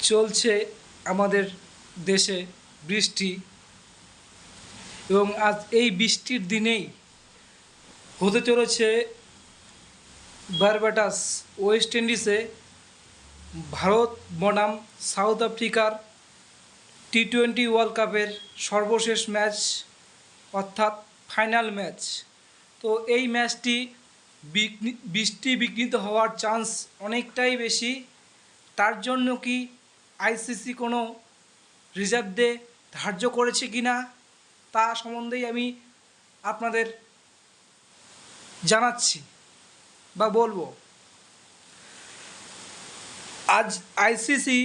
চলছে আমাদের দেশে বৃষ্টি এবং আজ এই বৃষ্টির দিনেই হতে চলেছে বারবাডাস ওয়েস্ট ইন্ডিজে ভারত বনাম সাউথ আফ্রিকার টি-20 ওয়ার্ল্ড কাপের সর্বশেষ ম্যাচ অর্থাৎ ফাইনাল ম্যাচ। তো এই ম্যাচটি বৃষ্টি বিঘ্নিত হওয়ার চান্স অনেকটাই বেশি। তার জন্য কি আইসিসি কোনো রিজার্ভ ডে ধার্য করেছে কি না তা সম্বন্ধেই আমি আপনাদের জানাচ্ছি বা বলবো। আজ আইসিসি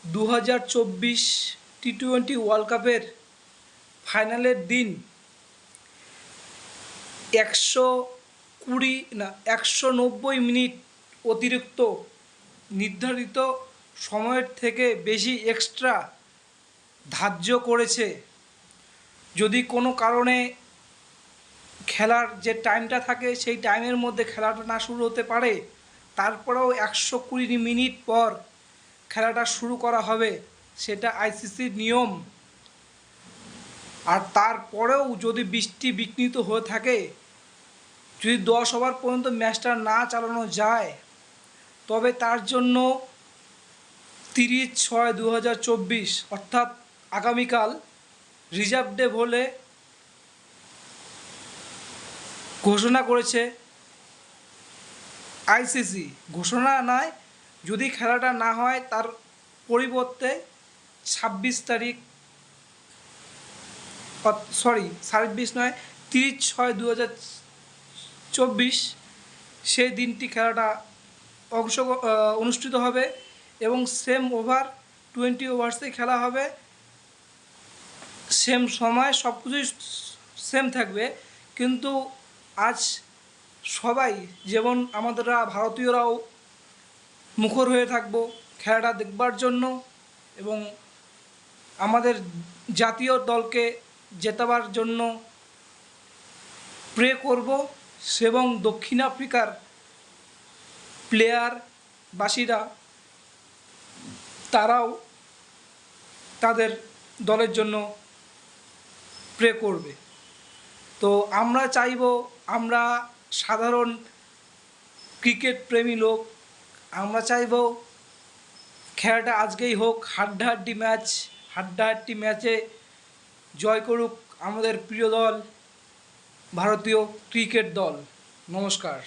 2024 টি-20 ওয়ার্ল্ড কাপের ফাইনালের দিন 190 মিনিট অতিরিক্ত নির্ধারিত সময়ের থেকে বেশি এক্সট্রা ধার্য করেছে। যদি কোনো কারণে খেলার যে টাইমটা থাকে সেই টাইমের মধ্যে খেলাটা না শুরু হতে পারে, তারপরেও 120 মিনিট পর খেলাটা শুরু করা হবে, সেটা আইসিসির নিয়ম। আর তারপরেও যদি বৃষ্টি বিঘ্নিত হয়ে থাকে, যদি 10 ওভার পর্যন্ত ম্যাচটা না চালানো যায়, তবে তার জন্য 30/6/2024 অর্থাৎ আগামীকাল রিজার্ভ ডে বলে ঘোষণা করেছে আইসিসি। ঘোষণা নয়, যদি খেলাটা না হয় তার পরিবর্তে 26 তারিখ, সরি 26 নয়, 30/6/2024 সেই দিনটি খেলাটা অনুষ্ঠিত হবে এবং সেম ওভার 20 ওভার্সে খেলা হবে। সেম সময় সব কিছুই সেম থাকবে, কিন্তু আজ সবাই যেমন আমাদেররা ভারতীয়রাও মুখর হয়ে থাকবো খেলাটা দেখবার জন্য এবং আমাদের জাতীয় দলকে জেতাবার জন্য প্রে করব এবং দক্ষিণ আফ্রিকার প্লেয়ারবাসীরা তারাও তাদের দলের জন্য প্রে করবে। তো আমরা চাইব, আমরা সাধারণ ক্রিকেট প্রেমী লোক, আমরা চাইব খেলাটা আজকেই হোক, হাড্ডাহাড্ডি ম্যাচে জয় করুক আমাদের প্রিয় দল ভারতীয় ক্রিকেট দল। নমস্কার।